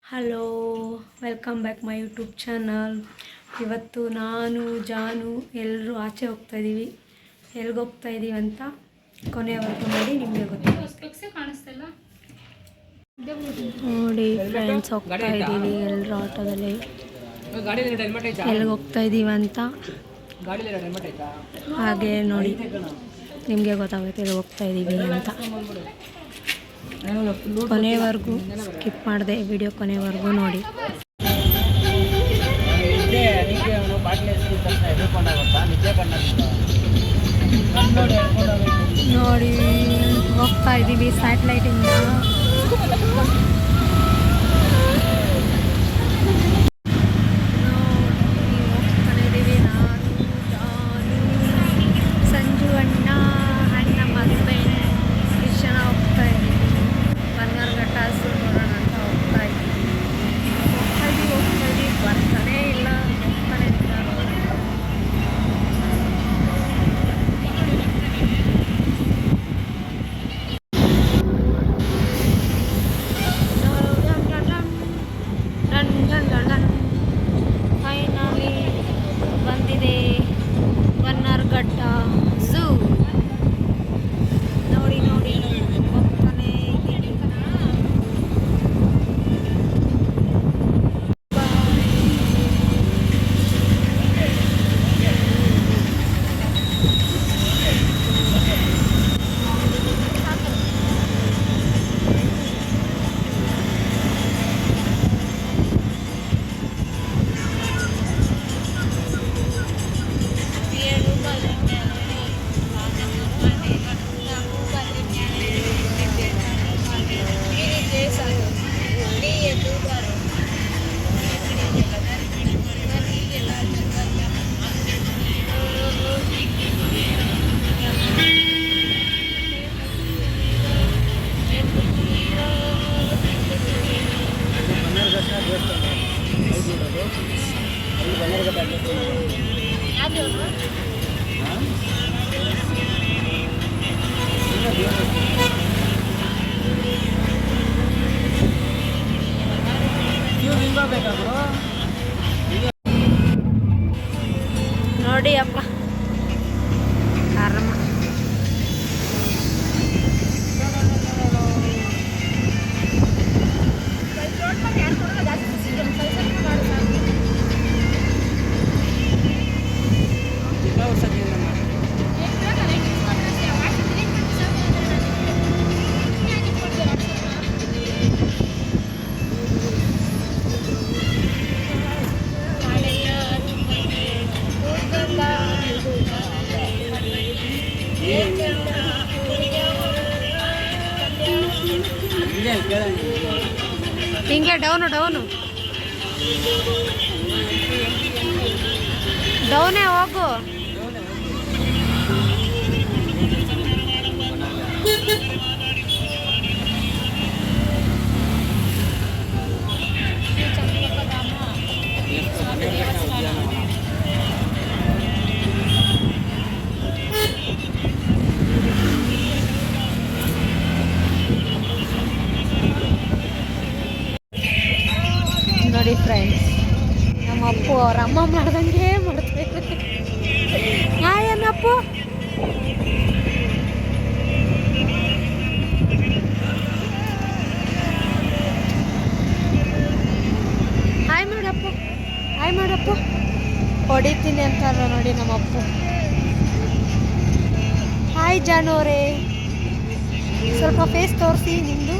Hello, welcome back my YouTube channel. ಇವತ್ತು ನಾನು ಜಾನು ಎಲ್ಲರೂ ಆಚೆ ಹೋಗ್ತಾಯಿದ್ದೀವಿ. ಎಲ್ಲಿಗೆ ಹೋಗ್ತಾಯಿದ್ದೀವಿ ಅಂತ ಕೊನೆಯವರೆಗೂ ನೋಡಿ, ನಿಮಗೆ ಗೊತ್ತಾಗುತ್ತೆ. ನೋಡಿ ಫ್ರೆಂಡ್ಸ್, ಹೋಗ್ತಾ ಇದ್ದೀವಿ ಎಲ್ಲರೂ ಆಟೋದಲ್ಲಿ. ಎಲ್ಲಿಗೆ ಹೋಗ್ತಾ ಇದ್ದೀವಿ ಅಂತ ಹಾಗೆ ನೋಡಿ, ನಿಮಗೆ ಗೊತ್ತಾಗುತ್ತೆ ಎಲ್ಲಿ ಹೋಗ್ತಾ ಇದ್ದೀವಿ ಅಂತ. ಕೊನೆವರೆಗೂ ಸ್ಕಿಪ್ ಮಾಡಿದೆ, ವಿಡಿಯೋ ಕೊನೆವರೆಗೂ ನೋಡಿ. ನೋಡಿ ಹೋಗ್ತಾ ಇದ್ದೀವಿ ಸ್ಯಾಟಲೈಟಿಂದ. ಫೈನಲಿ ಬಂದಿದೆ ಬನ್ನರ್ಘಟ್ಟ ಝೂ. ನೋಡಿ ನೋಡಿ ಹೋಗ್ತಾನೆ ಇದ್ದೀನಿ. ನೋಡಿ ಅಪ್ಪ ಆರಾಮ. ಹಿಂಗೆ ಡೌನು ಡೌನೇ ಹೋಗು. ನೋಡಿ ಫ್ರೆಂಡ್ಸ್, ನಮ್ಮ ಅಪ್ಪು ಅವ್ರ ಅಮ್ಮ ಮಾಡ್ದಂಗೆ ಮಾಡ್ತಾರೆ. ಏನಪ್ಪು ಹಾಯ್ ಮಾಡಪ್ಪು ಹೊಡಿತೀನಿ ಅಂತಾರ ನೋಡಿ ನಮ್ಮ ಅಪ್ಪು. ಹಾಯ್ ಜಾನೋರೇ, ಸ್ವಲ್ಪ ಫೇಸ್ ತೋರಿಸಿ ನಿಮ್ಮದು.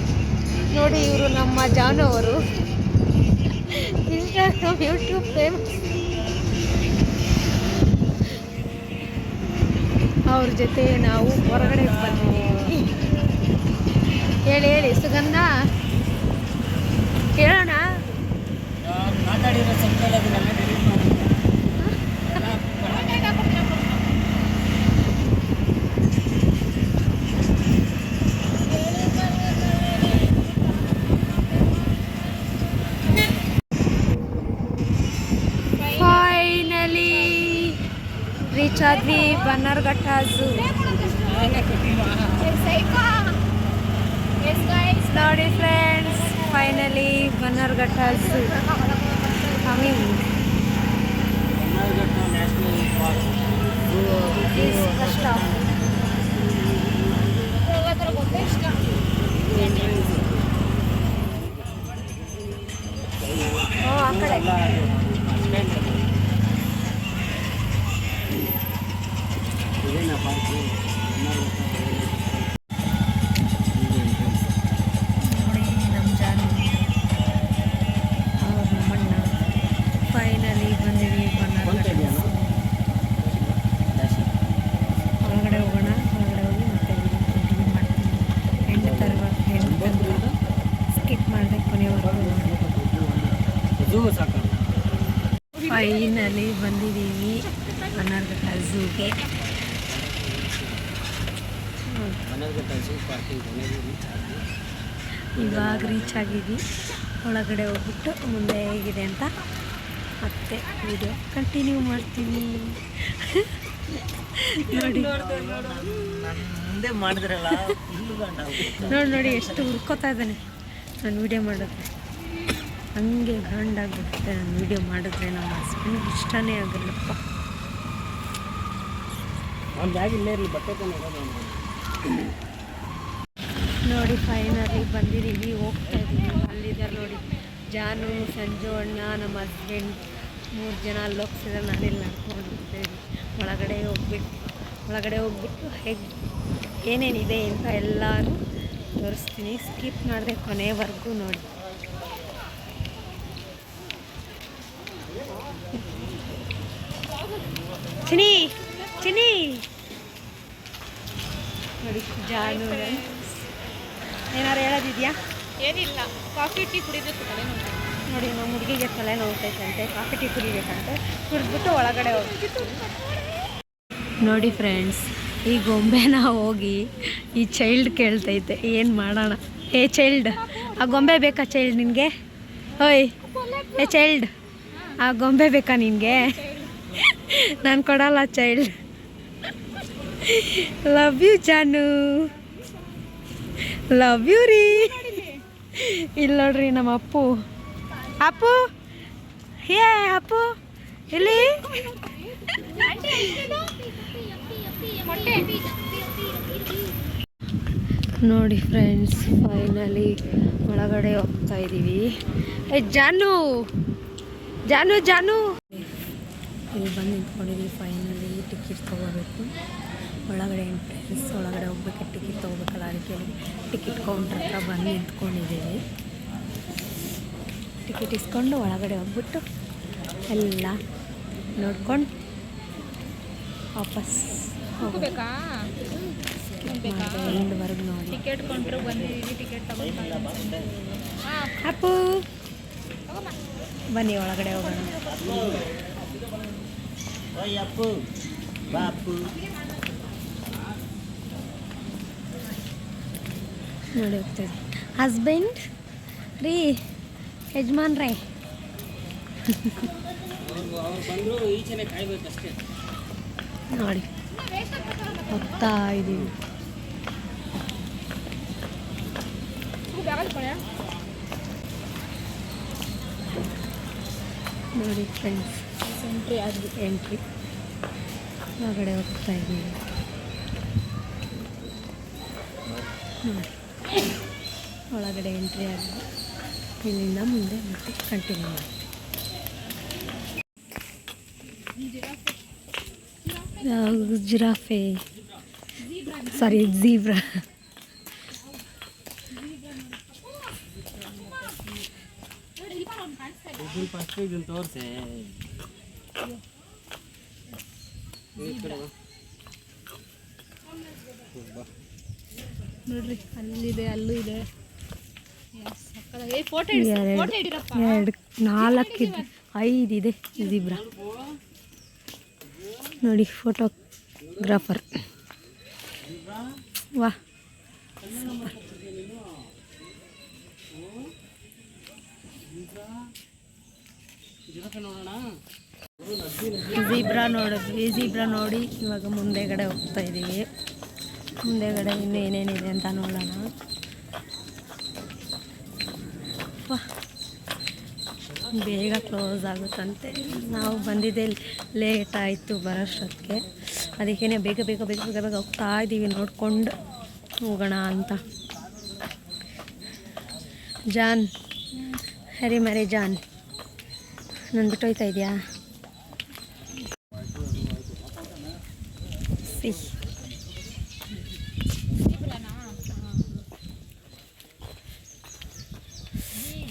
ನೋಡಿ, ಇವರು ನಮ್ಮ ಜಾನು ಅವರು, ಇನ್ಸ್ಟಾಗ್ರಾಮ್ ಯೂಟ್ಯೂಬ್ ಫೇಮಸ್. ಅವ್ರ ಜೊತೆ ನಾವು ಹೊರಗಡೆ ಬಂದಿದ್ದೀವಿ. ಹೇಳಿ ಸುಗಂಧ, ಹೇಳೋಣ. ರೀಚ್ ಆದ್ವಿ ಬನ್ನರ್ಘಟ್ಟ ಝೂ. ನೋಡಿ friends, finally Bannerghatta zoo coming. ಆ ಕಡೆ ಫೈನಲಿ ಬಂದಿವಿ ಬನ್ನರ್ಘಟ್ಟ. ಒಳಗಡೆ ಹೋಗೋಣ. ಒಳಗಡೆ ಹೋಗಿ ಮತ್ತೆ ಕಂಟಿನ್ಯೂ ಮಾಡ್ತೀನಿ. ಎಂಟು ಸ್ಕಿಪ್ ಮಾಡಿದೆ ಕೊನೆವರೆಗೂ. ಫೈನಲಿ ಬಂದಿದ್ದೀವಿ ಬನ್ನರ್ಘಟ್ಟ ಝೂಗೆ. ಇವಾಗ ರೀಚ್ ಆಗಿದ್ವಿ. ಒಳಗಡೆ ಹೋಗ್ಬಿಟ್ಟು ಮುಂದೆ ಹೇಗಿದೆ ಅಂತ ಮತ್ತೆ ವಿಡಿಯೋ ಕಂಟಿನ್ಯೂ ಮಾಡ್ತೀನಿ. ನೋಡಿ ನೋಡಿ ಎಷ್ಟು ಹುಡ್ಕೋತಾ ಇದ್ದಾನೆ ನಾನು ವಿಡಿಯೋ ಮಾಡಿದ್ರೆ. ಹಂಗೆ ಗಂಡಾಗ್ಬಿಡುತ್ತೆ ನಾನು ವಿಡಿಯೋ ಮಾಡಿದ್ರೆ. ನಮ್ಮ ಹಸ್ಬೆಂಡ್ಗೆ ಇಷ್ಟನೇ ಆಗಲ್ಲಪ್ಪ. ನೋಡಿ ಫೈನಲಿ ಬಂದಿದ್ದೀವಿ, ಹೋಗ್ತಾ ಇದ್ದೀವಿ. ಅಲ್ಲಿದ್ದಾರೆ ನೋಡಿ ಜಾನು, ಸಂಜು ಅಣ್ಣ, ನಮ್ಮ ಹಸ್ಬೆಂಡ್ 3 ಜನ ಅಲ್ಲಿ ಹೋಗ್ತಿದ್ದಾರೆ. ನಾನಿಲ್ಲಿ ನಡ್ಕೊಂಡು ಹೋಗ್ತಾಯಿದ್ವಿ. ಒಳಗಡೆ ಹೋಗ್ಬಿಟ್ಟು ಹೇಗೆ ಏನೇನಿದೆ ಅಂತ ಎಲ್ಲರೂ ತೋರಿಸ್ತೀನಿ. ಸ್ಕಿಪ್ ಮಾಡಿದೆ ಕೊನೆವರೆಗೂ ನೋಡಿ. ಚಿನಿ ಚಿನಿ ನೋಡಿ ಜಾನು. ಏನಾರು ಹೇಳೋದಿದೆಯಾ? ಏನಿಲ್ಲ, ಕಾಫಿ ಟೀ ಕುಡಿಬೇಕು. ನೋಡಿ ನಮ್ಮ ಹುಡುಗಿಗೆ ತಲೆ ನೋವುತೈತಂತೆ, ಕಾಫಿ ಟೀ ಕುಡಿಬೇಕಂತೆ. ಕುಡಿದ್ಬಿಟ್ಟು ಒಳಗಡೆ ಹೋಗಿ. ನೋಡಿ ಫ್ರೆಂಡ್ಸ್, ಈ ಗೊಂಬೆನ ಹೋಗಿ ಈ ಚೈಲ್ಡ್ ಕೇಳ್ತೈತೆ ಏನು ಮಾಡೋಣ. ಏ ಚೈಲ್ಡ್, ಆ ಗೊಂಬೆ ಬೇಕಾ ಚೈಲ್ಡ್ ನಿನಗೆ? ಓಯ್ ಏ ಚೈಲ್ಡ್, ಆ ಗೊಂಬೆ ಬೇಕಾ ನಿನಗೆ? ನಾನು ಕೊಡಲ್ಲ child. Love you Janu, love you ರೀ. ಇಲ್ಲಿ ನೋಡ್ರಿ ನಮ್ಮ ಅಪ್ಪು. ಅಪ್ಪು ಹೇ ಅಪ್ಪು ಇಲ್ಲಿ ನೋಡಿ ಫ್ರೆಂಡ್ಸ್, ಫೈನಲಿ ಒಳಗಡೆ ಹೋಗ್ತಾ ಇದ್ದೀವಿ. ಏ ಜಾನು ಜಾನು ಜಾನು, ಇಲ್ಲಿ ಬಂದು ನಿಂತ್ಕೊಂಡಿದ್ದೀವಿ. ಫೈನಲಿ ಟಿಕೆಟ್ ತೊಗೋಬೇಕು. ಒಳಗಡೆ ಎಂಟ್ರೆನ್ಸ್, ಒಳಗಡೆ ಹೋಗ್ಬೇಕು. ಟಿಕೆಟ್ ತೊಗೋಬೇಕಲ್ಲ, ಅದಕ್ಕೆ ಟಿಕೆಟ್ ಕೌಂಟ್ರ್ ಹತ್ರ ಬಂದು ನಿಂತ್ಕೊಂಡಿದ್ದೀವಿ. ಟಿಕೆಟ್ ಇಸ್ಕೊಂಡು ಒಳಗಡೆ ಹೋಗ್ಬಿಟ್ಟು ಎಲ್ಲ ನೋಡ್ಕೊಂಡು ವಾಪಸ್ ಹೋಗಬೇಕಾ? ಎಂಡ್ವರೆಗೂ ನೋಡಿ. ಟಿಕೆಟ್ ಕೌಂಟ್ರಿಗೆ ಬಂದಿದ್ದೀವಿ. ಟಿಕೆಟ್ ತಗೊಂಡು ಅಪ್ಪು ಬನ್ನಿ ಒಳಗಡೆ ಹೋಗೋಣ. ನೋಡಿ ಹೋಗ್ತದೆ. ಹಸ್ಬೆಂಡ್ ರೀ, ಯಜಮಾನ್ರೇ ನೋಡಿ ಹೋಗ್ತಾ ಇದ್ದೀವಿ. ನೋಡಿ ಫ್ರೆಂಡ್ಸ್, ಎಂಟ್ರಿ ಒಳಗಡೆ ಹೋಗ್ತಾ ಇದ್ದೀವಿ. ನೋಡಿ ಒಳಗಡೆ ಎಂಟ್ರಿ ಆಗಿದೆ. ಇಲ್ಲಿಂದ ಮುಂದೆ ಮತ್ತೆ ಕಂಟಿನ್ಯೂ ಮಾಡಿ. ಜಿರಾಫೆ, ಸಾರಿ ಝೀಬ್ರಾ. ನೋಡ್ರಿ, ಅಲ್ಲಿದೆ, ಅಲ್ಲೂ ಇದೆ. ಎರಡು 4 ಇದೆ, 5 ಇದೆ ಝೀಬ್ರಾ. ನೋಡಿ ಫೋಟೋಗ್ರಾಫರ್. ವಾ ಝೀಬ್ರಾ ನೋಡಿ ಇವಾಗ ಮುಂದೆಗಡೆ ಹೋಗ್ತಾ ಇದ್ದೀವಿ. ಮುಂದೆಗಡೆ ಇನ್ನೂ ಏನೇನಿದೆ ಅಂತ ನೋಡೋಣ. ಬೇಗ ಕ್ಲೋಸ್ ಆಗುತ್ತಂತೆ. ನಾವು ಬಂದಿದ್ದೆ ಲೇಟ್ ಆಯಿತು ಬರೋಷ್ಟೊತ್ತಿಗೆ, ಅದಕ್ಕೇ ಬೇಗ ಬೇಗ ಬೇಗ ಬೇಗ ಬೇಗ ಹೋಗ್ತಾ ಇದ್ದೀವಿ ನೋಡ್ಕೊಂಡು ಹೋಗೋಣ ಅಂತ. ಜಾನ್, ಹರಿ ಮರಿ ಜಾನ್, ನಾನು ಬಿಟ್ಟು ಹೋಯ್ತಾ ಇದೆಯಾ?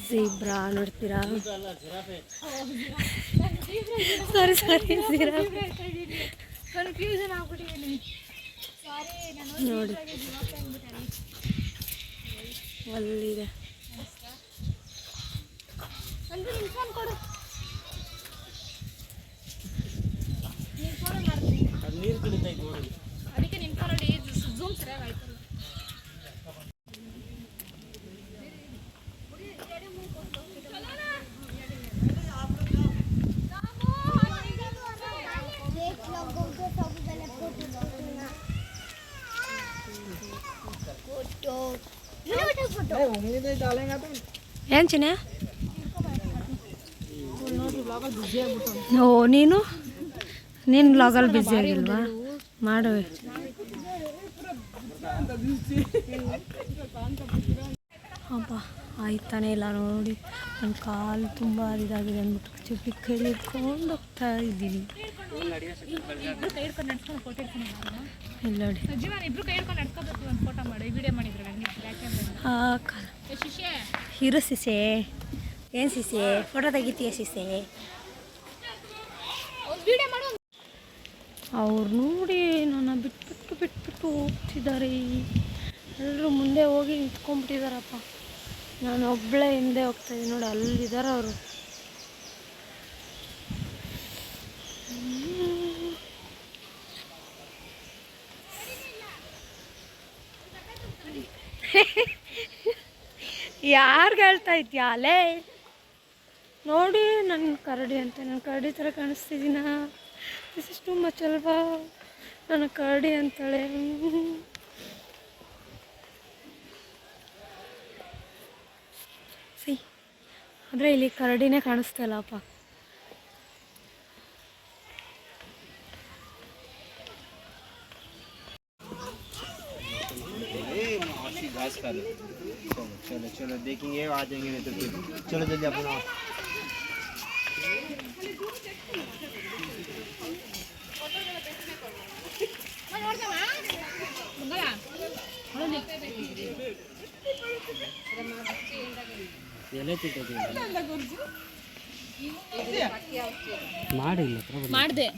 ಝೀಬ್ರಾ ನೋಡ್ತೀರಾ? ಸಾರಿ ನೋಡಿ ಅಲ್ಲಿದೆ. ಅದಕ್ಕೆ ನಿಂತ್ಕೊಂಡು ನೋಡಿ, ಝೂಮ್ ಸರಿಯಾಗಿ ಆಯ್ತಲ್ಲ. ಏನು ಚಿನ್ನ? ಓ ನೀನು ಬ್ಲಾಗಲ್ಲಿ ಬ್ಯುಸಿ ಆಗಿಲ್ವಾ? ಮಾಡು. ಹಬ್ಬ ಆಯ್ತಾನೆ ಇಲ್ಲ ನೋಡಿ. ನನ್ನ ಕಾಲು ತುಂಬ ಇದಾಗಿದೆ ಅಂದ್ಬಿಟ್ಟು ಚಪ್ಪಲಿ ಕೈಲಿ ಇಟ್ಕೊಂಡು ಹೋಗ್ತಾ ಇದ್ದೀವಿ. ಇಬ್ರು ಕೈ ಹಿಡ್ಕೊಂಡು ನಡ್ಸ್ಕೊಂಡು ಫೋಟೋ ಇಲ್ಲ ನೋಡಿ. ಇಬ್ರು ಕೈ ಹಿಡ್ಕೊಂಡು ನಡ್ಸ್ಕೋಬೇಕು, ಒಂದು ಫೋಟೋ ಮಾಡಿ ವಿಡಿಯೋ ಮಾಡಿದ್ರು ನನಗೆ. ಇರು ಸಿಸೆ. ಏನು ಸಿಸೆ ಫೋಟೋ ತೆಗಿತೀಯ ಸಿಸೆ? ಅವ್ರು ನೋಡಿ ನನ್ನ ಬಿಟ್ಬಿಟ್ಟು ಹೋಗ್ತಿದ್ದಾರೆ. ಎಲ್ಲರೂ ಮುಂದೆ ಹೋಗಿ ನಿಂತ್ಕೊಂಡ್ಬಿಟ್ಟಿದ್ದಾರಪ್ಪ. ನಾನು ಒಬ್ಬಳೇ ಹಿಂದೆ ಹೋಗ್ತಾಯಿದ್ದೀನಿ ನೋಡಿ, ಅಲ್ಲಿದ್ದಾರೆ ಅವರು. ಯಾರಿಗೆ ಹೇಳ್ತಾ ಇದ್ಯಾ ಅಲ್ಲೇ? ನೋಡಿ ನನ್ನ ಕರಡಿ ಅಂತ, ನನ್ನ ಕರಡಿ ಥರ ಕಾಣಿಸ್ತಿದ್ದೀನ? ದಿಸ್ ಇಸ್ ಟು ಮಚ್ ಅಲ್ವಾ? ನನ್ನ ಕರಡಿ ಅಂತಾಳೆ. ಆದರೆ ಇಲ್ಲಿ ಕರಡಿನೇ ಕಾಣಿಸ್ತಾ ಇಲ್ಲಪ್ಪ. घास खा लो. चलो चलो देखेंगे आ जाएंगे नहीं तो फिर चलो जल्दी अपना. ಮಾಡಿದೆ.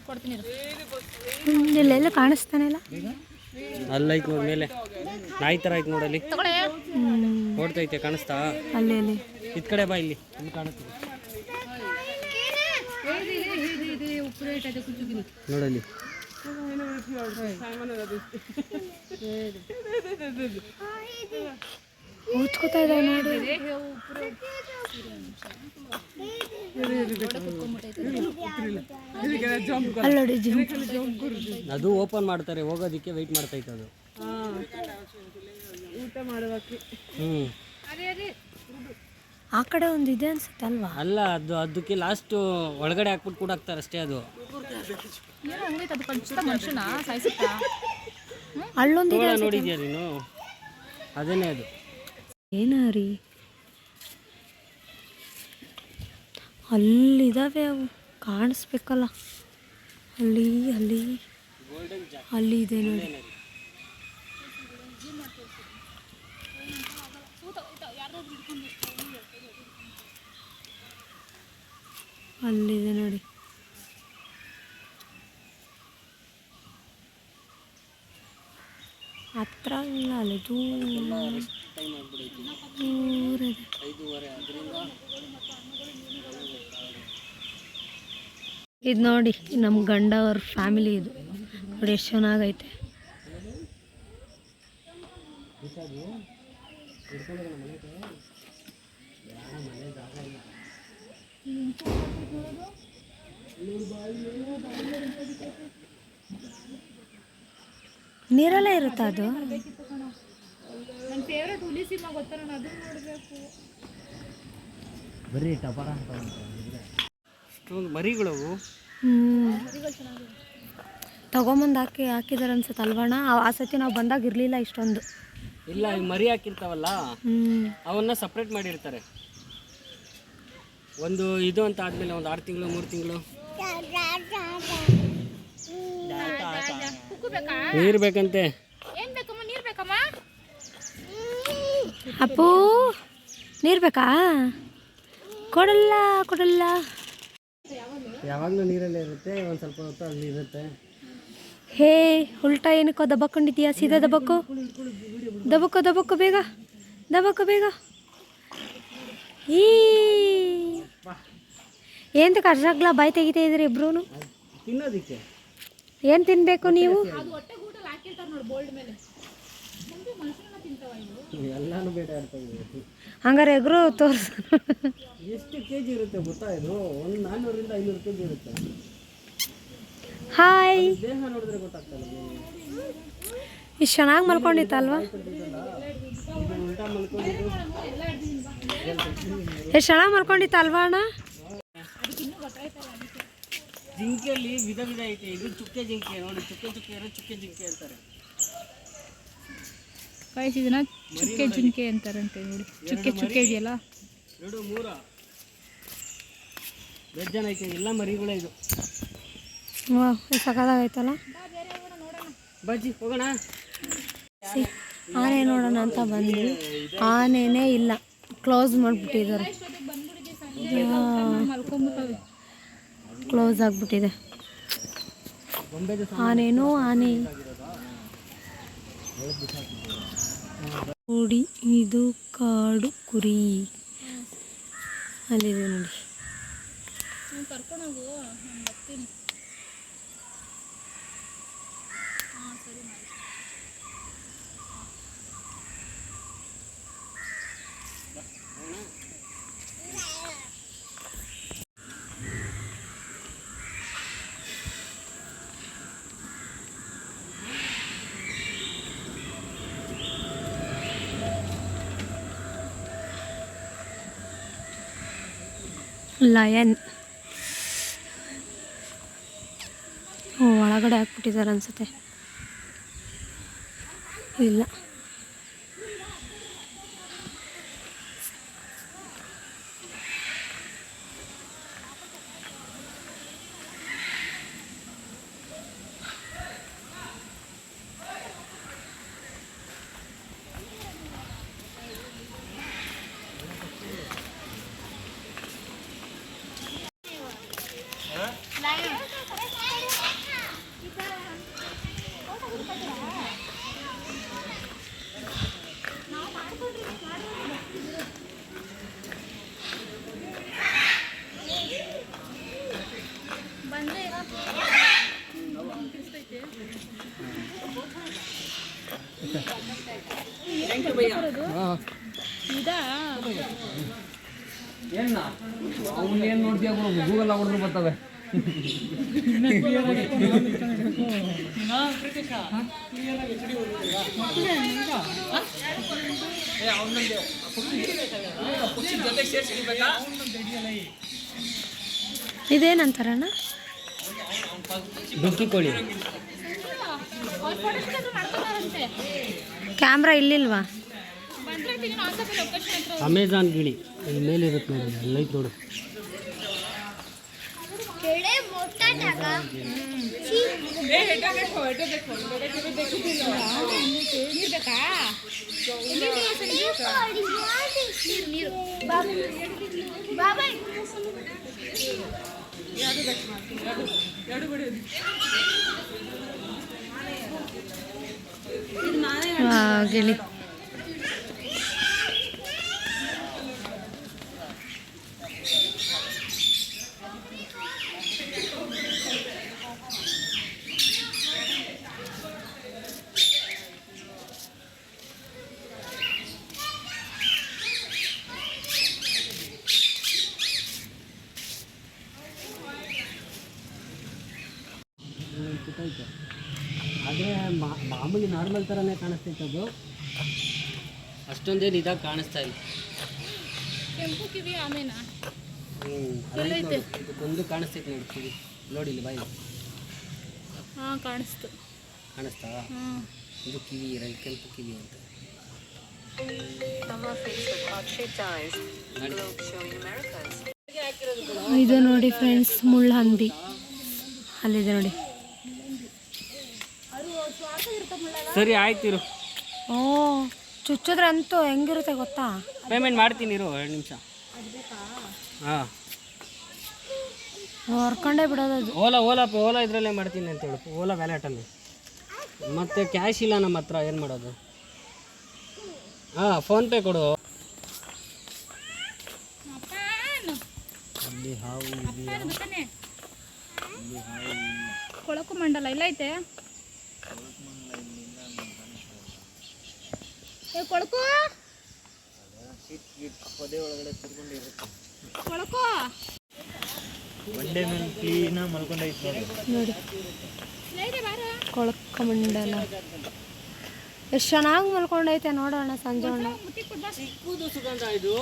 ಕೊಡ್ತೀನಿ. ಇಲ್ಲೆಲ್ಲ ಕಾಣಿಸ್ತಾನೆ ಇಲ್ಲ. ಅಲ್ಲೈತೆ ನೋಡಿ ಮೇಲೆ ನಾಯಿ ಥರ ಐತೆ ನೋಡಲ್ಲಿ. ನೋಡ್ತೈತೆ ಕಾಣಿಸ್ತಾ? ಅಲ್ಲಿ ಇದ್ ಕಡೆ ಬಾ, ಇಲ್ಲಿ ಕಾಣಿಸ್ತಿದೆ ನೋಡಲ್ಲಿ. ಓದ್ಕೋತಾ ಇದ್ದಾವೆ ನೋಡಿ. ಅಲ್ಲೋಡಿ ಅದು ಓಪನ್ ಮಾಡ್ತಾರೆ, ಹೋಗೋದಕ್ಕೆ ವೆಯ್ಟ್ ಮಾಡ್ತೈತೆ ಅದು. ಊಟ ಮಾಡೋದಕ್ಕೆ. ಆ ಕಡೆ ಒಂದು ಇದೆ ಅನ್ಸುತ್ತೆ ಅಲ್ವಾ? ಅಲ್ಲ, ಅದು ಅದಕ್ಕೆ ಲಾಸ್ಟ್ ಒಳಗಡೆ ಹಾಕ್ಬಿಟ್ಟು ಕೂಡ ಹಾಕ್ತಾರೆ ಅಷ್ಟೇ. ಅದು ಮನುಷ್ಯನ ಸಾಯಿಸುತ್ತಾ? ಅಲ್ಲೊಂದು ನೋಡಿದ್ಯಾ ನೀನು? ಅದೇನೇ ಅದು. ಏನ ರೀ ಅಲ್ಲಿದ್ದಾವೆ ಅವು, ಕಾಣಿಸ್ಬೇಕಲ್ಲ. ಅಲ್ಲಿ ಅಲ್ಲಿ ಅಲ್ಲಿ ಇದೆ ನೋಡಿ. ಅಲ್ಲಿದೆ ನೋಡಿ. ಹತ್ರ ಇಲ್ಲ, ಅಲ್ಲಿ ದೂರ. ಟೈಮ್ ಆಗ್ಬಿಡೈತಿ ಊರದೆ 5:30 ಅದರಿಂದ ಇದು ನೋಡಿ ನಮ್ಮ ಗಂಡ ಅವ್ರ ಫ್ಯಾಮಿಲಿ ಇದು ನೋಡಿ ಎಷ್ಟು ಚೆನ್ನಾಗೈತೆ. ನೀರಲ್ಲೇ ಇರುತ್ತಾ ಅದು? ನನ್ನ ಫೇವ್ರೆಟ್ ಹುಲಿ ಸಿನಿಮಾ ಗೊತ್ತಾ, ನಾನು ಅದನ್ನ ನೋಡಬೇಕು. ಬರೀ ಟಪರ ಅಂತ ಮರಿಗಳವು ತಗೊಂಬಂದು ಹಾಕಿದಾರೆ ಅನ್ಸುತ್ತೆ ಅಲ್ವಣ್ಣ? ಆ ಸತಿ ನಾವು ಬಂದಾಗ ಇರಲಿಲ್ಲ ಇಷ್ಟೊಂದು. ಇಲ್ಲ, ಈ ಮರಿ ಹಾಕಿರ್ತಾವಲ್ಲ ಅವನ್ನ ಸಪ್ರೇಟ್ ಮಾಡಿರ್ತಾರೆ. ಒಂದು ಇದು ಅಂತ ಆದಮೇಲೆ ಒಂದು 6 ತಿಂಗಳು 3 ತಿಂಗಳು ನೀರು ಬೇಕಂತೆ. ಏನು ಬೇಕಮ್ಮ? ನೀರು ಬೇಕಮ್ಮ? ಅಪ್ಪು ನೀರು ಬೇಕಾ? ಕೊಡಲ್ಲ ಕೊಡಲ್ಲ. ಯಾವಾಗಲೂ ನೀರಲ್ಲೇ ಇರುತ್ತೆ, ಒಂದು ಸ್ವಲ್ಪ ಹೊತ್ತು ಅಲ್ಲಿ ಇರುತ್ತೆ. ಹೇ ಉಲ್ಟಾ ಏನಕ್ಕೋ ದಬ್ಬಕೊಂಡಿದ್ದೀಯಾ? ಸೀದಾ ದಬ್ಬಕ್ಕು ದಬ್ಬಕ್ಕು ದಬ್ಬಕ್ಕು ಬೇಗ ದಬ್ಬಕ್ಕು ಬೇಗ. ಈ ಏನು ಕರ್ಸಾಗ್ಲ ಬಾಯಿ ತೆಗಿತಾ ಇದ್ರಿ ಇಬ್ರು? ತಿನ್ನೋದಿಕ್ಕೆ ಏನು ತಿನ್ನಬೇಕು ನೀವು? ಎಲ್ಲಾನು ಬೇಡ ಇರ್ತದೆ. ಹಂಗಾರೆ ಎಗ್ರು ತೋರ್ಸ. ಎಷ್ಟು ಕೆಜಿ ಇರುತ್ತೆ ಗೊತ್ತಾ ಇದು? ಒಂದು 400 ರಿಂದ 500 ಕೆಜಿ ಇರುತ್ತೆ. ಹಾಯ್, ದೇಹ ನೋಡಿದ್ರೆ ಗೊತ್ತಾಗ್ತಲ್ಲ. ಇಷ್ಟು ಚೆನ್ನಾಗಿ ಮಲ್ಕೊಂಡಿತ್ತಲ್ವಾ? ಉಲ್ಟಾ ಮಲ್ಕೊಂಡಿದ್ದು ಎಷ್ಟು ಚೆನ್ನಾಗಿ ಮಲ್ಕೊಂಡಿತ್ತಲ್ವಾ ಅಣ್ಣ? ಜಿಂಕೆಯಲ್ಲಿ ವಿಧ ವಿಧ ಐತೆ. ಇದು ಚುಕ್ಕೆ ಜಿಂಕೆ ನೋಡಿ, ಚುಕ್ಕೆ ಇರೋ ಚುಕ್ಕೆ ಜಿಂಕೆ ಅಂತಾರೆ. ಗೈಸ್ ಇದನ್ನ ಚುಕ್ಕೆ ಜಿಂಕೆ ಅಂತಾರಂತೆ ನೋಡಿ. ಚುಕ್ಕೆ ಇದೆಯಲ್ಲ, 2 3 ಬೆಜ್ಜನ ಐತೆ. ಎಲ್ಲ ಮರಿಗಳೇ ಇದು. ವಾಹ್, ಸಖತ್ತಾಗೈತಲ್ಲ. ಬಜ್ಜಿ ಹೋಗೋಣ. ಆನೆ ನೋಡೋಣ ಅಂತ ಬಂದ್ವಿ, ಆನೆನೇ ಇಲ್ಲ, ಕ್ಲೋಸ್ ಮಾಡಿಬಿಟ್ಟಿದ್ದಾರೆ. ಕ್ಲೋಸ್ ಆಗಿಬಿಟ್ಟಿದೆ. ಆನೆನೋ ಆನೆ ನೋಡಿ. ಇದು ಕಾಡು ಕುರಿ ಅಲ್ಲಿದೆ ನೋಡಿ. ಕರ್ಕೊಂಡೋಗು, ನಾನು ಬರ್ತೀನಿ. ಲಯನ್ ಒಳಗಡೆ ಹಾಕ್ಬಿಟ್ಟಿದ್ದಾರೆ ಅನ್ಸುತ್ತೆ. ಇಲ್ಲ, ಏನು ನೋಡ್ತೀಯ? ಗೂಗಲ್ ಹೊಡೆದ್ರು ಬರ್ತವೆ. ಇದೇನಂತಾರಣ್ಣ? ಡುಕ್ಕಿ ಕೋಳಿ. ಕ್ಯಾಮ್ರಾ ಇಲ್ಲಿಲ್ವಾ? ಅಮೆಜಾನ್ ಗಿಳಿ ಇಲ್ಲಿ ಮೇಲೆ ಇರುತ್ತೆ ನೋಡಿ, ಅಲ್ಲೈತೆ ನೋಡು. ಗಿಳಿ ಸಕ್ಕತ್ತೈತೆ. ಆದರೆ ಮಾಮೂಲಿ ನಾರ್ಮಲ್ ಥರನೇ ಕಾಣಿಸ್ತೈತೆ ಅದು, ಅಷ್ಟೊಂದೇನು ಇದಾಗಿ ಕಾಣಿಸ್ತಾ ಇಲ್ಲ. ಕೆಂಪು ಕಿವಿ ಆಮೇನಾ? ಇದಕ್ಕೊಂದು ಕಾಣಿಸ್ತೈತೆ ನೋಡಿ ಕಿವಿ, ನೋಡಿ ಇಲ್ಲಿ ಬಾಯಿ. ಹಾಂ ಕಾಣಿಸ್ತು. ಕಾಣಿಸ್ತಾ? ಇದು ಕಿವಿ ಇರೋದು ಕೆಂಪು ಕಿವಿ ಅಂತ. ಇದು ನೋಡಿ ಫ್ರೆಂಡ್ಸ್, ಮುಳ್ಳಹಂದಿ ಅಲ್ಲಿದೆ ನೋಡಿ. ಸರಿ ಆಯ್ತಿರು. ಓ ಚುಚ್ಚಿದ್ರೆ ಅಂತೂ ಹೆಂಗಿರುತ್ತೆ ಗೊತ್ತಾ? ಪೇಮೆಂಟ್ ಮಾಡ್ತೀನಿ ಇರು 2 ನಿಮಿಷ. ಹಾಂ ಹೊರ್ಕೊಂಡೇ ಬಿಡೋದು ಅದು. ಓಲಾ ಇದರಲ್ಲೇ ಮಾಡ್ತೀನಿ ಅಂತ ಹೇಳು, ಓಲಾ ವ್ಯಾಲೆಟಲ್ಲಿ. ಮತ್ತು ಕ್ಯಾಶ್ ಇಲ್ಲ ನಮ್ಮ ಹತ್ರ, ಏನು ಮಾಡೋದು? ಹಾಂ ಫೋನ್ಪೇ ಕೊಡು. ಅಲ್ಲಿ ಹಾವು ಕೊಳಕು ಮಂಡಲ ಇಲ್ಲ ಐತೆ. ಕೊಳಕು ಕೊಳಕು ಒಂದೇ ಮೇಲೆ ಕ್ಲೀನಾಗಿ ಮಲ್ಕೊಂಡೈತೆ ನೋಡಿ, ಕೊಳಕ ಮಂಡಲ ಎಷ್ಟು ಚೆನ್ನಾಗಿ ಮಲ್ಕೊಂಡೈತೆ. ನೋಡೋಣ ಸಂಜೆ ಸಿಕ್ಕುದು ಸುಗಂಧ ಇದು.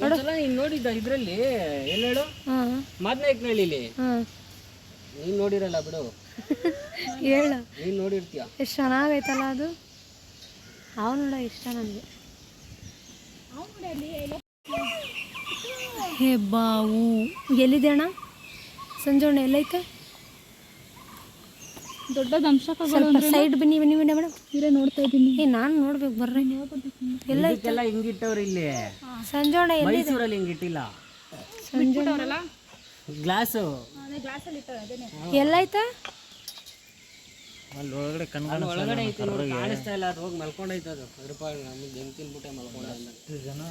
ಒಂದ್ಸಲ ನೀನು ನೋಡಿದ್ದ ಇದರಲ್ಲಿ ಎಲ್ಲೇಳು ಮಾದನಾಯಕನಹಳ್ಳಿಲಿ, ನೀನು ನೋಡಿರಲ್ಲ ಬಿಡು. ಹೇಳ, ನೀನು ನೋಡಿರ್ತೀಯ. ಎಷ್ಟು ಚೆನ್ನಾಗೈತಲ್ಲ ಅದು. ಅವು ನೋಡ ಇಷ್ಟ ನನಗೆ. ಹೇ ಬಾವು ಎಲ್ಲಿದೆ ಅಣ್ಣ? ಸಂಜೋಣ ಎಲ್ಲೈತೆ? ದೊಡ್ಡ ದಂಶಕಗಳು. ಸ್ವಲ್ಪ ಸೈಡ್ ಬನ್ನಿ ಬನ್ನಿ ಬನ್ನಿ ಮೇಡಮ್. ಇರೇ ನೋಡ್ತಾ ಇದ್ದೀನಿ. ನಾನು ನೋಡ್ಬೇಕು ಬರ್ರಿ. ಎಲ್ಲೈತೆಲ್ಲ ಹಿಂಗಿಟ್ಟವ್ರು ಇಲ್ಲಿ. ಸಂಜೋಣ ಎಲ್ಲಿ? ಮೈಸೂರಲ್ಲಿ ಹಿಂಗಿಟ್ಟಿಲ್ಲ. ಸಂಜೋಣವರಲ್ಲ ಗ್ಲಾಸು ಗ್ಲಾಸಲ್ಲಿ ಇಟ್ಟವ್ರೆ. ಅದೇನೆ ಎಲ್ಲೈತೆ? ಅಲ್ಲಿ ಒಳಗಡೆ ಒಳಗಡೆ ಐತೆ ನೋಡಿ, ಕಾಣಿಸ್ತಾ ಇಲ್ಲ. ಅದು ಹೋಗಿ ಮಲ್ಕೊಂಡೈತೆ. ಅದು ರೂಪಾಯಿ ನಮಗೆ ಹೆಂಗೆ ತಿನ್ಬಿಟ್ಟೆ ಮಲ್ಕೊಂಡ. ಜನ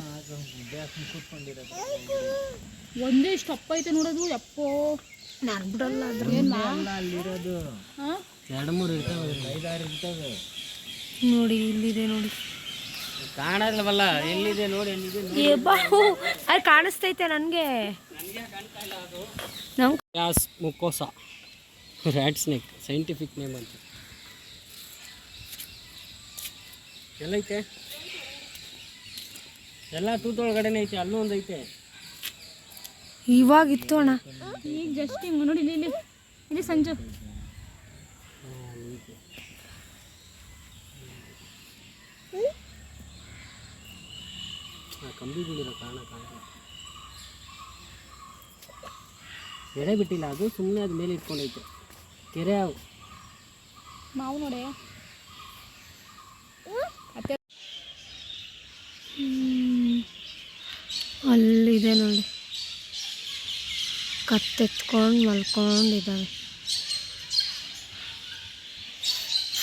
ಕೂತ್ಕೊಂಡಿರೋದು ಒಂದೇ ಇಷ್ಟು ಅಪ್ಪ ಐತೆ ನೋಡೋದು. ಯಪ್ಪೋ ನಾನು ಬಿಡಲ್ಲ ಅದ್ರ. ಅಲ್ಲಿರೋದು 2-3 ಇರ್ತವೆ, 5-6 ಇರ್ತವೆ ನೋಡಿ. ಇಲ್ಲಿದೆ ನೋಡಿ, ಕಾಣಲ್ವಲ್ಲ. ಎಲ್ಲಿದೆ ನೋಡಿ, ಎಲ್ಲಿದೆ ನೋಡಿ. ಏ ಬಾವು ಅದು ಕಾಣಿಸ್ತೈತೆ ನನಗೆ. ನಂಗೆ ಗ್ಯಾಸ್ mucosa rat snake scientific name ಅಂತ. ಎಲ್ಲೈತೆ? ಎಲ್ಲ ತೂತೊಳಗಡೆನೇ ಐತೆ. ಅಲ್ಲೂ ಒಂದು ಐತೆ. ಇವಾಗಿತ್ತು ಅಣ್ಣ. ಈಗ ಜಸ್ಟ್ ಹಿಂಗೆ ನೋಡಿ, ಇಲ್ಲಿ ಇಲ್ಲಿ ಸಂಜು. ಕಂಬಿ ಬೀಳಿರೋ ಕಾರಣ ಎಡೆ ಬಿಟ್ಟಿಲ್ಲ. ಅದು ಸುಮ್ಮನೆ ಅದು ಮೇಲೆ ಇಟ್ಕೊಂಡೈತೆ. ಕೆರೆ ಅವು ಮಾವು ನೋಡಿ. ಅಲ್ಲಿದೆ ನೋಡಿ, ಕತ್ತೆತ್ಕೊಂಡು ಮಲ್ಕೊಂಡಿದ್ದಾವೆ.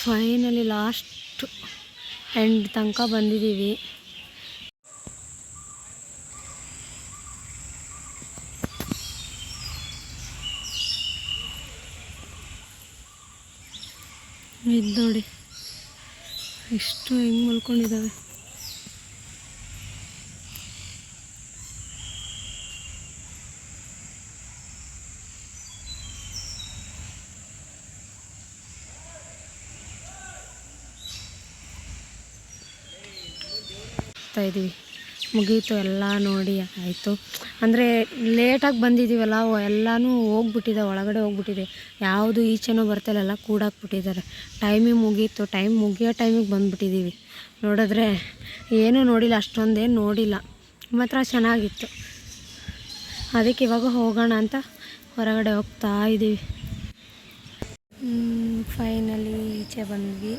ಫೈನಲಿ ಲಾಸ್ಟ್ ಎಂಡ್ ತನಕ ಬಂದಿದ್ದೀವಿ. ಇದು ನೋಡಿ ಎಷ್ಟು ಹೆಂಗೆ ಮಲ್ಕೊಂಡಿದ್ದಾವೆ. ಇದ್ದೀವಿ, ಮುಗೀತು ಎಲ್ಲ ನೋಡಿ ಆಯಿತು. ಅಂದರೆ ಲೇಟಾಗಿ ಬಂದಿದ್ದೀವಲ್ಲ, ಎಲ್ಲನೂ ಹೋಗ್ಬಿಟ್ಟಿದೆ, ಒಳಗಡೆ ಹೋಗ್ಬಿಟ್ಟಿದೆ. ಯಾವುದು ಈಚೆನೂ ಬರ್ತಾಯಿಲ್ಲ, ಎಲ್ಲ ಕೂಡಾಕ್ಬಿಟ್ಟಿದ್ದಾರೆ. ಟೈಮಿಗೆ ಮುಗೀತು. ಟೈಮ್ ಮುಗಿಯೋ ಟೈಮಿಗೆ ಬಂದುಬಿಟ್ಟಿದ್ದೀವಿ. ನೋಡಿದ್ರೆ ಏನೂ ನೋಡಿಲ್ಲ, ಅಷ್ಟೊಂದೇನು ನೋಡಿಲ್ಲ. ಮಾತ್ರ ಚೆನ್ನಾಗಿತ್ತು. ಅದಕ್ಕೆ ಇವಾಗ ಹೋಗೋಣ ಅಂತ ಹೊರಗಡೆ ಹೋಗ್ತಾ ಇದ್ದೀವಿ. ಫೈನಲಿ ಈಚೆ ಬಂದ್ವಿ.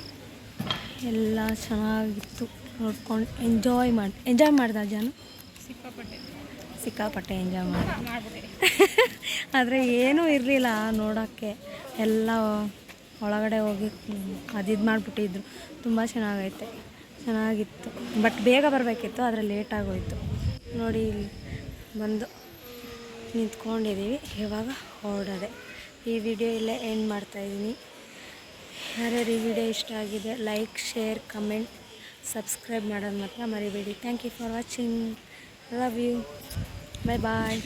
ಎಲ್ಲ ಚೆನ್ನಾಗಿತ್ತು. ನೋಡ್ಕೊಂಡು ಎಂಜಾಯ್ ಮಾಡ್ದೆ ಜಾನು. ಸಿಕ್ಕಾಪಟ್ಟೆ ಎಂಜಾಯ್ ಮಾಡಿ. ಆದರೆ ಏನೂ ಇರಲಿಲ್ಲ ನೋಡೋಕ್ಕೆ. ಎಲ್ಲ ಒಳಗಡೆ ಹೋಗಿ ಅದಿದು ಮಾಡಿಬಿಟ್ಟಿದ್ರು. ತುಂಬ ಚೆನ್ನಾಗಿತ್ತು. ಬಟ್ ಬೇಗ ಬರಬೇಕಿತ್ತು, ಆದರೆ ಲೇಟಾಗೋಯ್ತು. ನೋಡಿ ಇಲ್ಲಿ ಬಂದು ನಿಂತ್ಕೊಂಡಿದ್ದೀವಿ. ಇವಾಗ ಹೊರಡೋದೆ. ಈ ವಿಡಿಯೋ ಇಲ್ಲೇ ಎಂಡ್ ಮಾಡ್ತಾಯಿದ್ದೀನಿ. ಯಾರ್ಯಾರು ಈ ವಿಡಿಯೋ ಇಷ್ಟ ಆಗಿದೆ ಲೈಕ್, ಶೇರ್, ಕಮೆಂಟ್, ಸಬ್ಸ್ಕ್ರೈಬ್ ಮಾಡೋದು ಮಾತ್ರ ಮರಿಬೇಡಿ. Thank you for watching. Love you. Bye bye.